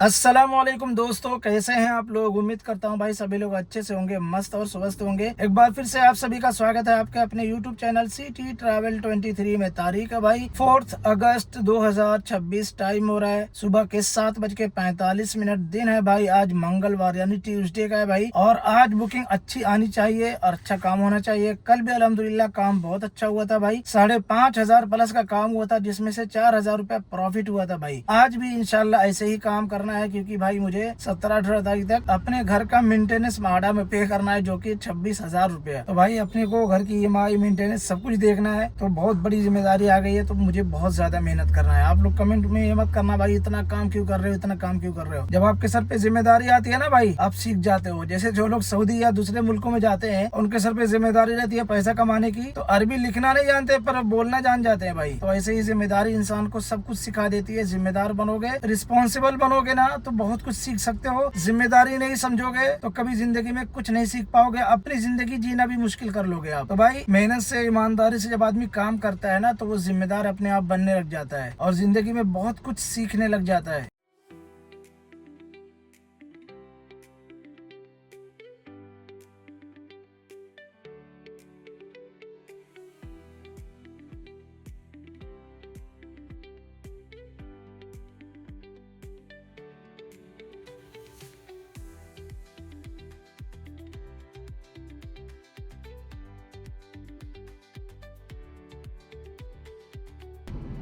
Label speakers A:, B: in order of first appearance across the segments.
A: अस्सलामुअलैकुम दोस्तों, कैसे हैं आप लोग। उम्मीद करता हूं भाई सभी लोग अच्छे से होंगे, मस्त और स्वस्थ होंगे। एक बार फिर से आप सभी का स्वागत है आपके अपने यूट्यूब चैनल सिटी ट्रैवल 23 में। तारीख है भाई 4 अगस्त 2026। टाइम हो रहा है सुबह के 7:45। दिन है भाई आज मंगलवार यानी ट्यूसडे का है भाई। और आज बुकिंग अच्छी आनी चाहिए और अच्छा काम होना चाहिए। कल भी अल्हम्दुलिल्लाह काम बहुत अच्छा हुआ था भाई। 5,500 प्लस का काम हुआ था, जिसमें से 4,000 रुपया प्रॉफिट हुआ था भाई। आज भी इंशाल्लाह ऐसे ही काम करना है, क्योंकि भाई मुझे 17-18 तारीख तक अपने घर का मेंटेनेंस माड़ा में पे करना है, जो कि 26,000 रुपए है। तो भाई अपने को घर की EMI मेंटेनेंस सब कुछ देखना है, तो बहुत बड़ी जिम्मेदारी आ गई है। तो मुझे बहुत ज्यादा मेहनत करना है। आप लोग कमेंट में ये मत करना भाई इतना काम क्यों कर रहे हो, इतना काम क्यों कर रहे हो। जब आपके सर पे जिम्मेदारी आती है ना भाई, आप सीख जाते हो। जैसे जो लोग सऊदी या दूसरे मुल्कों में जाते हैं, उनके सर पे जिम्मेदारी रहती है पैसा कमाने की, तो अरबी लिखना नहीं जानते पर बोलना जान जाते हैं भाई। तो ऐसे ही जिम्मेदारी इंसान को सब कुछ सिखा देती है। जिम्मेदार बनोगे, रिस्पॉन्सिबल बनोगे ना, तो बहुत कुछ सीख सकते हो। जिम्मेदारी नहीं समझोगे तो कभी जिंदगी में कुछ नहीं सीख पाओगे। अपनी जिंदगी जीना भी मुश्किल कर लोगे आप। तो भाई मेहनत से, ईमानदारी से जब आदमी काम करता है ना, तो वो जिम्मेदार अपने आप बनने लग जाता है और जिंदगी में बहुत कुछ सीखने लग जाता है।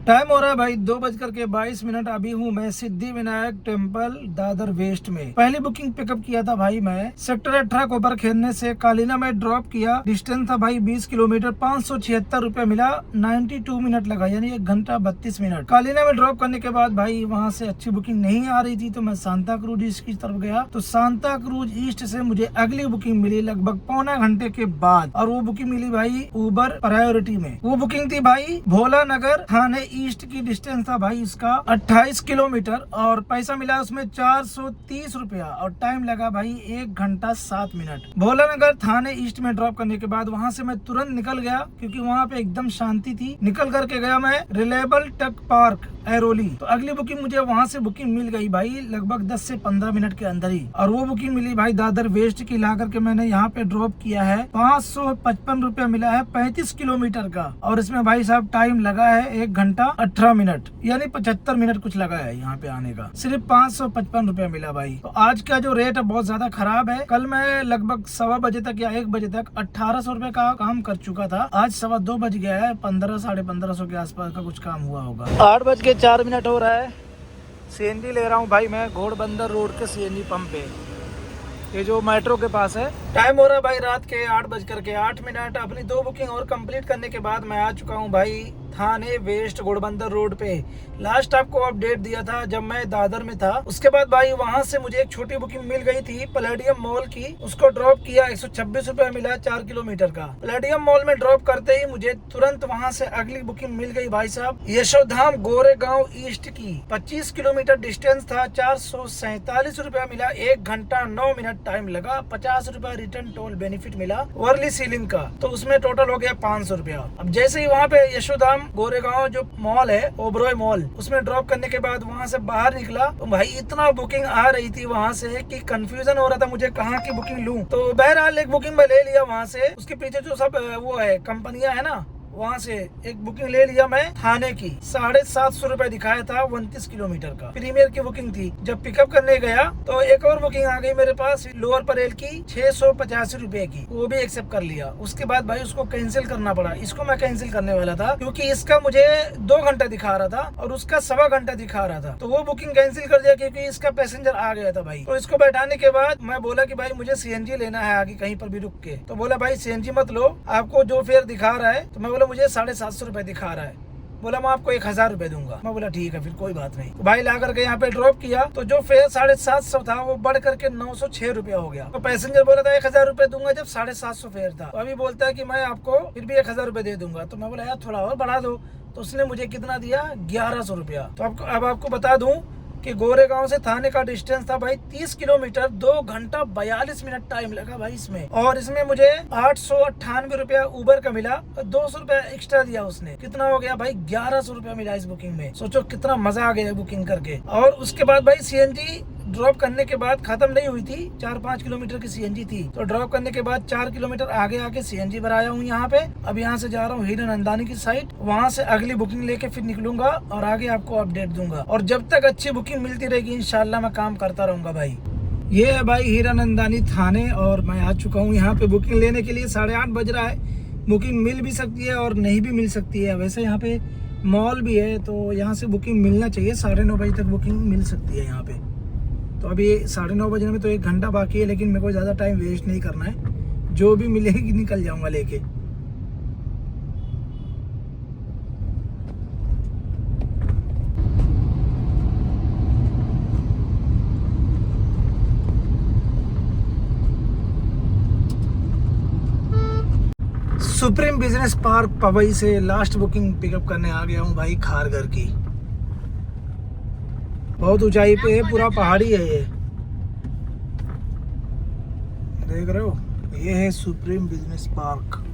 A: टाइम हो रहा है भाई 2:22। अभी हूँ मैं सिद्धि विनायक टेम्पल दादर वेस्ट में। पहली बुकिंग पिकअप किया था भाई मैं सेक्टर 18 कोबर खेलने से। कालीना में ड्रॉप किया। डिस्टेंस था भाई 20 किलोमीटर। 576 रुपया मिला। 92 मिनट लगा, यानी 1 घंटा 32 मिनट। कालीना में ड्रॉप करने के बाद भाई वहाँ से अच्छी बुकिंग नहीं आ रही थी, तो मैं सांता क्रूज ईस्ट की तरफ गया। तो सांता क्रूज ईस्ट से मुझे अगली बुकिंग मिली लगभग पौना घंटे के बाद, और वो बुकिंग मिली भाई ऊबर प्रायोरिटी में। वो बुकिंग थी भाई भोला नगर थाने ईस्ट की। डिस्टेंस था भाई इसका 28 किलोमीटर और पैसा मिला उसमें 430 रुपया और टाइम लगा भाई 1 घंटा 7 मिनट। भोला नगर थाने ईस्ट में ड्रॉप करने के बाद वहां से मैं तुरंत निकल गया, क्योंकि वहां पे एकदम शांति थी। निकल करके गया मैं रिलायबल टक पार्क एरोली। तो अगली बुकिंग मुझे वहां से बुकिंग मिल गई भाई लगभग 10 से 15 मिनट के अंदर ही। और वो बुकिंग मिली भाई दादर वेस्ट की। ला करके मैंने यहाँ पे ड्रॉप किया है। 555 रुपया मिला है 35 किलोमीटर का। और इसमें भाई साहब टाइम लगा है 1 घंटा 18 मिनट, यानी 75 मिनट कुछ लगा है यहाँ पे आने का। सिर्फ 555 रुपया मिला भाई। तो आज का जो रेट है बहुत ज्यादा खराब है। कल मैं लगभग 1:15 बजे तक या 1 बजे तक 1800 रुपए का काम कर चुका था। आज 2:15 बज गया है, 1500 साढ़े 1500 के आसपास का कुछ काम हुआ होगा। 8:04 हो रहा है। CNG ले रहा हूँ भाई मैं घोड़बंदर रोड के CNG पंप पे, ये जो मेट्रो के पास है। टाइम हो रहा है भाई रात के 8:08। अपनी 2 बुकिंग और कंप्लीट करने के बाद मैं आ चुका हूँ भाई थाने वेस्ट घोड़बंदर रोड पे। लास्ट आपको अपडेट दिया था जब मैं दादर में था। उसके बाद भाई वहां से मुझे एक छोटी बुकिंग मिल गई थी पैलेडियम मॉल की। उसको ड्रॉप किया, 126 रुपया मिला 4 किलोमीटर का। पैलेडियम मॉल में ड्रॉप करते ही मुझे तुरंत वहां से अगली बुकिंग मिल गई भाई साहब यशोधाम गोरेगांव ईस्ट की। 25 किलोमीटर डिस्टेंस था। 447 रुपया मिला। 1 घंटा 9 मिनट टाइम लगा। 50 रुपया रिटर्न टोल बेनिफिट मिला वर्ली सीलिंग का। तो उसमें टोटल हो गया 500 रुपया। अब जैसे ही वहाँ पे यशोधाम गोरेगांव जो मॉल है ओबरॉय मॉल, उसमें ड्रॉप करने के बाद वहां से बाहर निकला तो भाई इतना बुकिंग आ रही थी वहां से कि कंफ्यूजन हो रहा था मुझे कहाँ की बुकिंग लूं। तो बहरहाल एक बुकिंग मैं ले लिया वहां से। उसके पीछे जो सब वो है कंपनियां है ना, वहाँ से एक बुकिंग ले लिया मैं थाने की। 750 रुपए दिखाया था 29 किलोमीटर का। प्रीमियर की बुकिंग थी। जब पिकअप करने गया तो एक और बुकिंग आ गई मेरे पास लोअर परेल की 685 रुपए की। वो भी एक्सेप्ट कर लिया। उसके बाद भाई उसको कैंसिल करना पड़ा। इसको मैं कैंसिल करने वाला था क्योंकि इसका मुझे 2 घंटा दिखा रहा था और उसका 1.25 घंटा दिखा रहा था। तो वो बुकिंग कैंसिल कर दिया क्योंकि इसका पैसेंजर आ गया था भाई। तो इसको बैठाने के बाद मैं बोला कि भाई मुझे CNG लेना है आगे कहीं पर भी रुक के। तो बोला भाई CNG मत लो, आपको जो फेयर दिखा रहा है। तो मैं बोला मुझे 750 रुपए दिखा रहा है। बोला मैं आपको 1000 रुपए दूंगा। मैं बोला ठीक है फिर कोई बात नहीं। तो भाई ला करके यहाँ पे ड्रॉप किया तो जो फेयर 750 था वो बढ़ करके 906 रुपया हो गया। तो पैसेंजर बोला था 1000 रुपए दूंगा जब 750 फेयर था। तो अभी बोलता है कि मैं आपको फिर भी 1000 रुपए दे दूंगा। तो मैं बोला यार थोड़ा और बढ़ा दो। तो उसने मुझे कितना दिया 1100 रुपया। तो अब आपको बता दूं कि गोरेगांव से थाने का डिस्टेंस था भाई 30 किलोमीटर, 2 घंटा 42 मिनट टाइम लगा भाई इसमें। और इसमें मुझे 898 रुपया उबर का मिला, 200 रुपया एक्स्ट्रा दिया उसने। कितना हो गया भाई, 1100 रुपया मिला इस बुकिंग में। सोचो कितना मजा आ गया बुकिंग करके। और उसके बाद भाई सीएनजी ड्रॉप करने के बाद खत्म नहीं हुई थी, 4-5 किलोमीटर की सीएनजी थी, तो ड्रॉप करने के बाद 4 किलोमीटर आगे आके सीएनजी भराया हूँ यहाँ पे। अब यहाँ से जा रहा हूँ हीरानंदानी की साइड, वहाँ से अगली बुकिंग लेके फिर निकलूंगा और आगे आपको अपडेट दूंगा। और जब तक अच्छी बुकिंग मिलती रहेगी इंशाल्लाह मैं काम करता रहूंगा भाई। ये है भाई हीरानंदानी थाने और मैं आ चुका हूँ यहाँ पे बुकिंग लेने के लिए। 8:30 बज रहा है। बुकिंग मिल भी सकती है और नहीं भी मिल सकती है। वैसे यहाँ पे मॉल भी है तो यहाँ से बुकिंग मिलना चाहिए। 9:30 बजे तक बुकिंग मिल सकती है यहाँ पे। तो अभी 9:30 बजने में तो 1 घंटा बाकी है, लेकिन मेरे को ज़्यादा टाइम वेस्ट नहीं करना है। जो भी मिलेगी निकल जाऊंगा लेके। सुप्रीम बिजनेस पार्क पवई से लास्ट बुकिंग पिकअप करने आ गया हूँ भाई, खारघर की। बहुत ऊंचाई पे है, पूरा पहाड़ी है ये, देख रहे हो। ये है सुप्रीम बिजनेस पार्क।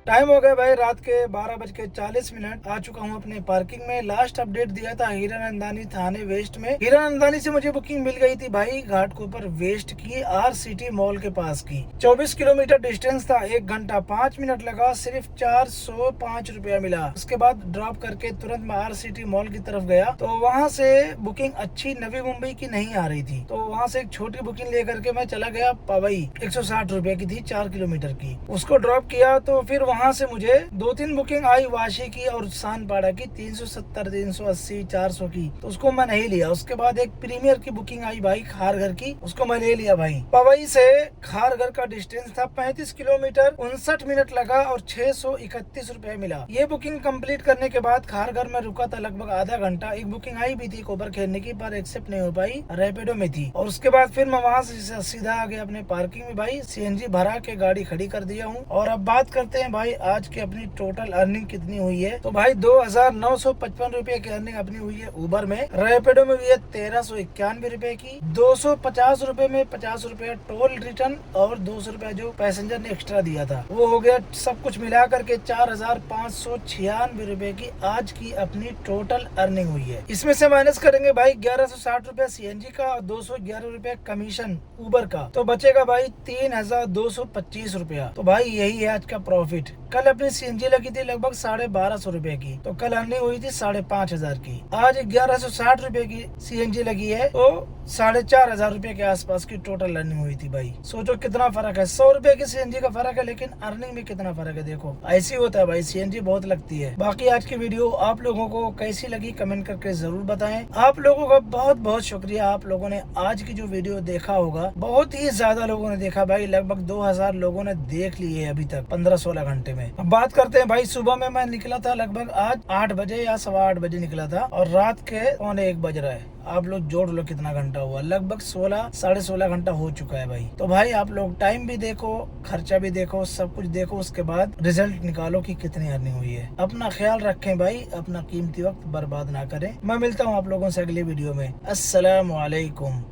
A: टाइम हो गया भाई रात के 12:40। आ चुका हूँ अपने पार्किंग में। लास्ट अपडेट दिया था हीरानंदानी थाने वेस्ट में। हीरानंदानी से मुझे बुकिंग मिल गई थी भाई घाटकोपर वेस्ट की, RCT मॉल के पास की। 24 किलोमीटर डिस्टेंस था, 1 घंटा 5 मिनट लगा, सिर्फ 405 रुपया मिला। उसके बाद ड्रॉप करके तुरंत मैं RCT मॉल की तरफ गया, तो वहाँ से बुकिंग अच्छी नवी मुंबई की नहीं आ रही थी, तो वहाँ से एक छोटी बुकिंग लेकर के मैं चला गया पवई। 160 रुपए की थी, 4 किलोमीटर की। उसको ड्रॉप किया तो फिर वहाँ से मुझे 2-3 बुकिंग आई वाशी की और सानपाड़ा की, 370, 380, 400 की, तो उसको मैं नहीं लिया। उसके बाद एक प्रीमियर की बुकिंग आई भाई खारघर की, उसको मैं ले लिया भाई। पवई से खारघर का डिस्टेंस था 35 किलोमीटर, 59 मिनट लगा और 631 रुपए मिला। ये बुकिंग कंप्लीट करने के बाद खारघर में रुका था लगभग आधा घंटा। एक बुकिंग आई भी थी कोबर खेलने की, पर एक्सेप्ट नहीं हो पाई, रैपिडो में थी। और उसके बाद फिर मैं वहाँ से सीधा आ गया अपने पार्किंग में भाई, CNG भरा के गाड़ी खड़ी कर दिया हूँ। और अब बात करते हैं भाई आज की अपनी टोटल अर्निंग कितनी हुई है। तो भाई 2955 रुपए की अर्निंग अपनी हुई है उबर में। रैपिडो में हुई है 1391 रुपए की। 250 रुपए में 50 रुपया टोल रिटर्न और 200 रुपया जो पैसेंजर ने एक्स्ट्रा दिया था, वो हो गया सब कुछ मिला करके 4596 रुपए की आज की अपनी टोटल अर्निंग हुई है। इसमें से माइनस करेंगे भाई 1160 रुपया CNG का और 211 रुपया कमीशन उबर का, तो बचेगा भाई 3225 रुपया। तो भाई यही है आज का प्रॉफिट। कल अपनी CNG लगी थी लगभग 1250 रुपए की, तो कल अर्निंग हुई थी 5500 की। आज 1160 रुपए की CNG लगी है, तो 4500 रुपए के आसपास की टोटल अर्निंग हुई थी भाई। सोचो कितना फर्क है, 100 रुपए की CNG का फर्क है, लेकिन अर्निंग में कितना फर्क है। देखो ऐसी होता है भाई, CNG बहुत लगती है। बाकी आज की वीडियो आप लोगों को कैसी लगी कमेंट करके जरूर बताएं। आप लोगों का बहुत बहुत शुक्रिया, आप लोगों ने आज की जो वीडियो देखा होगा, बहुत ही ज्यादा लोगों ने देखा भाई, लगभग 2000 लोगों ने देख ली है अभी तक 15-16 घंटे में। अब बात करते हैं भाई, सुबह में मैं निकला था लगभग आज 8 बजे या 8:15 बजे निकला था, और रात के 1 बज रहा है। आप लोग जोड़ लो कितना घंटा हुआ, लगभग 16 साढ़े 16 घंटा हो चुका है भाई। तो भाई आप लोग टाइम भी देखो, खर्चा भी देखो, सब कुछ देखो, उसके बाद रिजल्ट निकालो कि कितनी अर्निंग हुई है। अपना ख्याल रखें भाई, अपना कीमती वक्त बर्बाद ना करें। मैं मिलता हूँ आप लोगों से अगली वीडियो में। अस्सलाम वालेकुम।